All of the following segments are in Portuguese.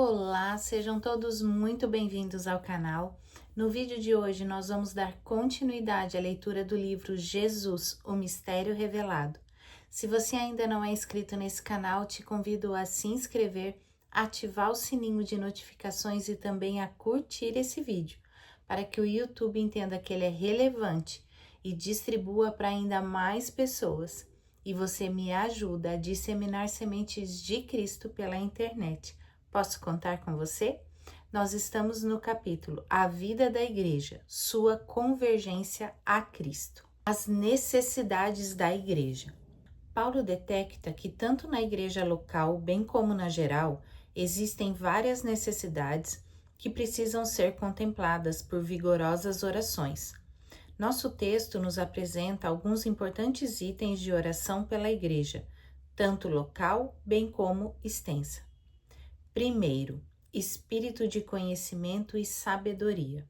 Olá, sejam todos muito bem-vindos ao canal. No vídeo de hoje nós vamos dar continuidade à leitura do livro Jesus, o Mistério Revelado. Se você ainda não é inscrito nesse canal, te convido a se inscrever, ativar o sininho de notificações e também a curtir esse vídeo, para que o YouTube entenda que ele é relevante e distribua para ainda mais pessoas. E você me ajuda a disseminar sementes de Cristo pela internet. Posso contar com você? Nós estamos no capítulo A Vida da Igreja, sua convergência a Cristo. As necessidades da igreja. Paulo detecta que tanto na igreja local, bem como na geral, existem várias necessidades que precisam ser contempladas por vigorosas orações. Nosso texto nos apresenta alguns importantes itens de oração pela igreja, tanto local, bem como extensa. Primeiro, espírito de conhecimento e sabedoria.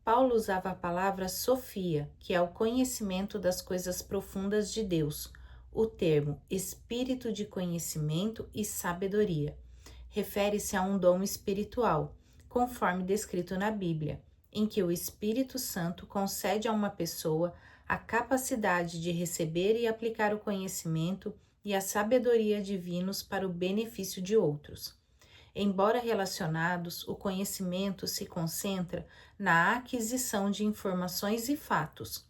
Paulo usava a palavra sofia, que é o conhecimento das coisas profundas de Deus. O termo espírito de conhecimento e sabedoria refere-se a um dom espiritual, conforme descrito na Bíblia, em que o Espírito Santo concede a uma pessoa a capacidade de receber e aplicar o conhecimento e a sabedoria divinos para o benefício de outros. Embora relacionados, o conhecimento se concentra na aquisição de informações e fatos,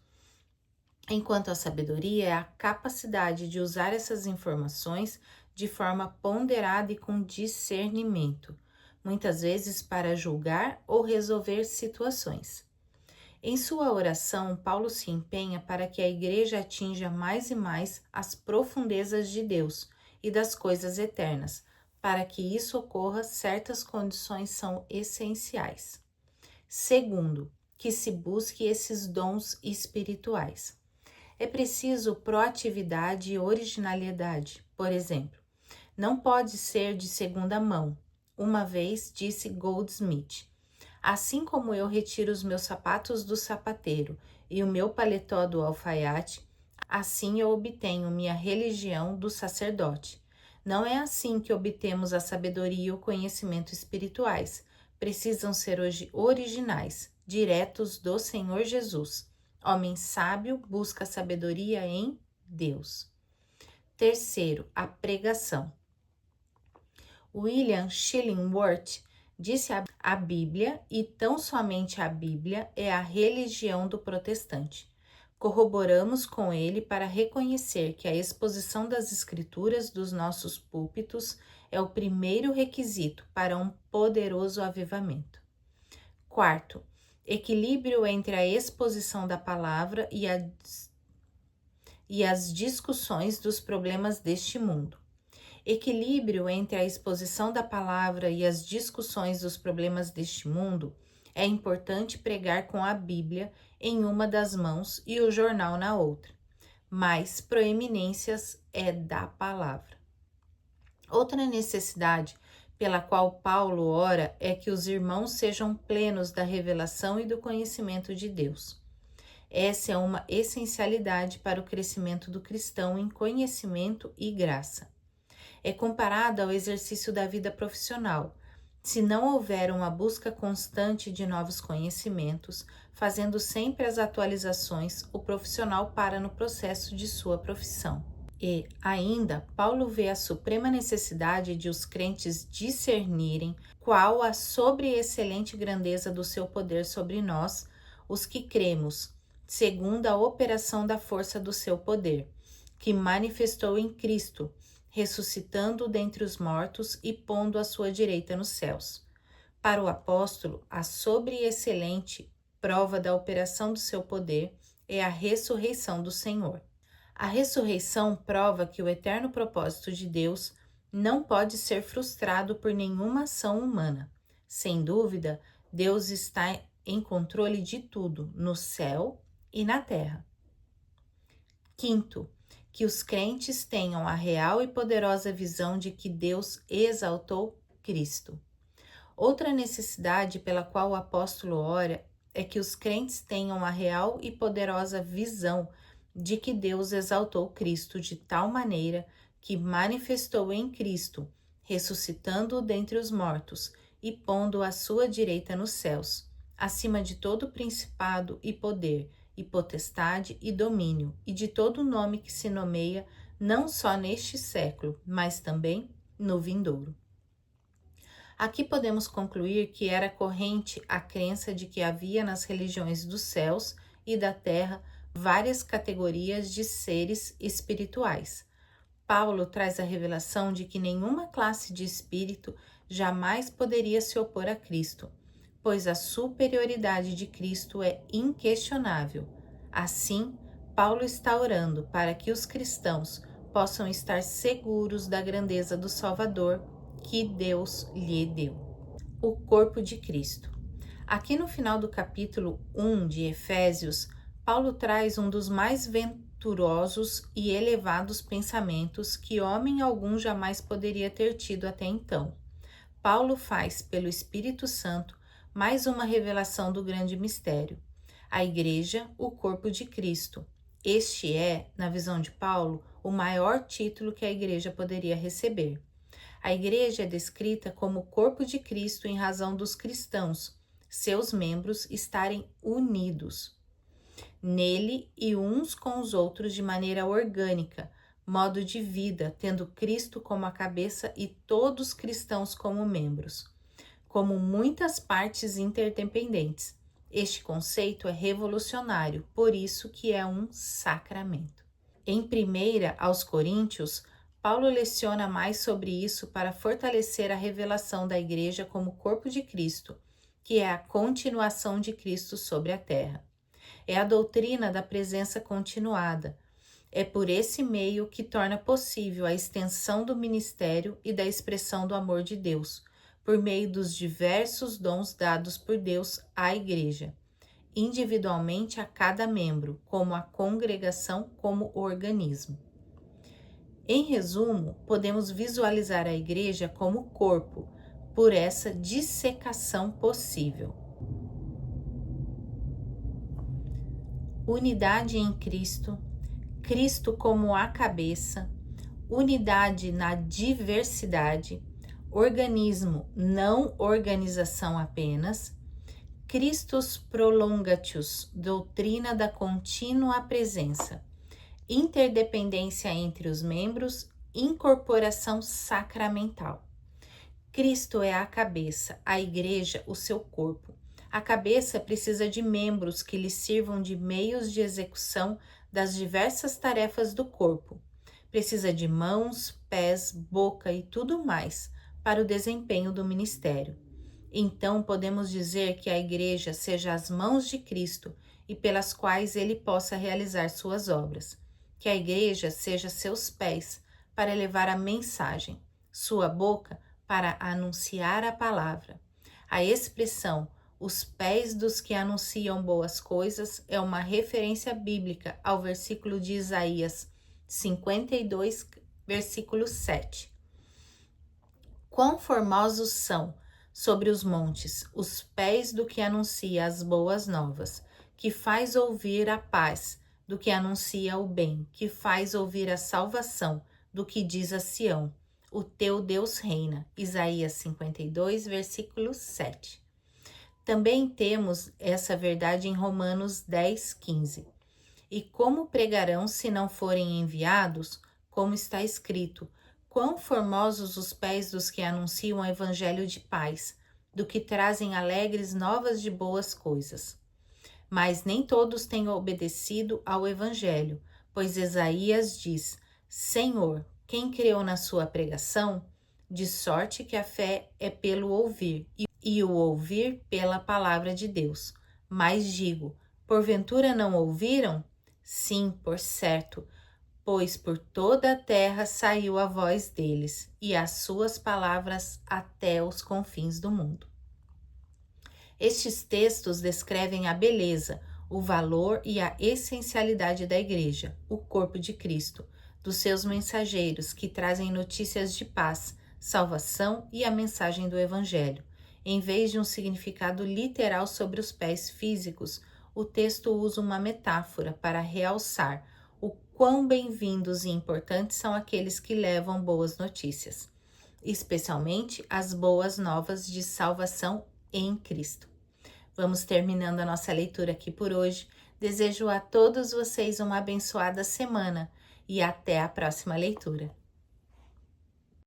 enquanto a sabedoria é a capacidade de usar essas informações de forma ponderada e com discernimento, muitas vezes para julgar ou resolver situações. Em sua oração, Paulo se empenha para que a igreja atinja mais e mais as profundezas de Deus e das coisas eternas. Para que isso ocorra, certas condições são essenciais. Segundo, que se busque esses dons espirituais. É preciso proatividade e originalidade. Por exemplo, não pode ser de segunda mão. Uma vez disse Goldsmith: assim como eu retiro os meus sapatos do sapateiro e o meu paletó do alfaiate, assim eu obtenho minha religião do sacerdote. Não é assim que obtemos a sabedoria e o conhecimento espirituais. Precisam ser hoje originais, diretos do Senhor Jesus. Homem sábio busca sabedoria em Deus. Terceiro, a pregação. William Shillingworth disse a Bíblia, e tão somente a Bíblia, é a religião do protestante. Corroboramos com ele para reconhecer que a exposição das Escrituras dos nossos púlpitos é o primeiro requisito para um poderoso avivamento. Quarto, equilíbrio entre a exposição da palavra e as discussões dos problemas deste mundo. Equilíbrio entre a exposição da palavra e as discussões dos problemas deste mundo. É importante pregar com a Bíblia em uma das mãos e o jornal na outra, mas proeminências é da palavra. Outra necessidade pela qual Paulo ora é que os irmãos sejam plenos da revelação e do conhecimento de Deus. Essa é uma essencialidade para o crescimento do cristão em conhecimento e graça. É comparada ao exercício da vida profissional. Se não houver uma busca constante de novos conhecimentos, fazendo sempre as atualizações, o profissional para no processo de sua profissão. E, ainda, Paulo vê a suprema necessidade de os crentes discernirem qual a sobreexcelente grandeza do seu poder sobre nós, os que cremos, segundo a operação da força do seu poder, que manifestou em Cristo, ressuscitando-o dentre os mortos e pondo à sua direita nos céus. Para o apóstolo, a sobreexcelente prova da operação do seu poder é a ressurreição do Senhor. A ressurreição prova que o eterno propósito de Deus não pode ser frustrado por nenhuma ação humana. Sem dúvida, Deus está em controle de tudo, no céu e na terra. Quinto, que os crentes tenham a real e poderosa visão de que Deus exaltou Cristo. Outra necessidade pela qual o apóstolo ora é que os crentes tenham a real e poderosa visão de que Deus exaltou Cristo de tal maneira que manifestou em Cristo ressuscitando-o dentre os mortos e pondo-o à sua direita nos céus, acima de todo principado e poder, e potestade e domínio, e de todo nome que se nomeia, não só neste século, mas também no vindouro. Aqui podemos concluir que era corrente a crença de que havia nas religiões dos céus e da terra várias categorias de seres espirituais. Paulo traz a revelação de que nenhuma classe de espírito jamais poderia se opor a Cristo, pois a superioridade de Cristo é inquestionável. Assim, Paulo está orando para que os cristãos possam estar seguros da grandeza do Salvador que Deus lhe deu. O corpo de Cristo. Aqui no final do capítulo 1 de Efésios, Paulo traz um dos mais venturosos e elevados pensamentos que homem algum jamais poderia ter tido até então. Paulo faz, pelo Espírito Santo, mais uma revelação do grande mistério. A Igreja, o corpo de Cristo. Este é, na visão de Paulo, o maior título que a Igreja poderia receber. A Igreja é descrita como o corpo de Cristo em razão dos cristãos, seus membros, estarem unidos nele e uns com os outros de maneira orgânica, modo de vida, tendo Cristo como a cabeça e todos cristãos como membros, como muitas partes interdependentes. Este conceito é revolucionário, por isso que é um sacramento. Em 1 aos Coríntios, Paulo leciona mais sobre isso para fortalecer a revelação da Igreja como corpo de Cristo, que é a continuação de Cristo sobre a terra. É a doutrina da presença continuada. É por esse meio que torna possível a extensão do ministério e da expressão do amor de Deus, por meio dos diversos dons dados por Deus à Igreja, individualmente a cada membro, como a congregação, como o organismo. Em resumo, podemos visualizar a Igreja como corpo, por essa dissecação possível. Unidade em Cristo, Cristo como a cabeça, unidade na diversidade, organismo, não organização apenas, Christus prolongatius, doutrina da contínua presença, interdependência entre os membros, incorporação sacramental. Cristo é a cabeça, a Igreja o seu corpo. A cabeça precisa de membros que lhe sirvam de meios de execução das diversas tarefas do corpo. Precisa de mãos, pés, boca e tudo mais para o desempenho do ministério. Então podemos dizer que a Igreja seja as mãos de Cristo e pelas quais ele possa realizar suas obras. Que a Igreja seja seus pés para levar a mensagem, sua boca para anunciar a palavra. A expressão os pés dos que anunciam boas coisas é uma referência bíblica ao versículo de Isaías 52, versículo 7. Quão formosos são sobre os montes os pés do que anuncia as boas novas, que faz ouvir a paz, do que anuncia o bem, que faz ouvir a salvação, do que diz a Sião, o teu Deus reina. Isaías 52, versículo 7. Também temos essa verdade em Romanos 10, 15. E como pregarão se não forem enviados? Como está escrito, quão formosos os pés dos que anunciam o evangelho de paz, do que trazem alegres novas de boas coisas. Mas nem todos têm obedecido ao evangelho, pois Isaías diz, Senhor, quem creu na sua pregação? De sorte que a fé é pelo ouvir, e o ouvir pela palavra de Deus. Mas digo, porventura não ouviram? Sim, por certo, pois por toda a terra saiu a voz deles, e as suas palavras até os confins do mundo. Estes textos descrevem a beleza, o valor e a essencialidade da Igreja, o corpo de Cristo, dos seus mensageiros que trazem notícias de paz, salvação e a mensagem do Evangelho. Em vez de um significado literal sobre os pés físicos, o texto usa uma metáfora para realçar o quão bem-vindos e importantes são aqueles que levam boas notícias. especialmente as boas novas de salvação em Cristo. Vamos terminando a nossa leitura aqui por hoje. Desejo a todos vocês uma abençoada semana e até a próxima leitura.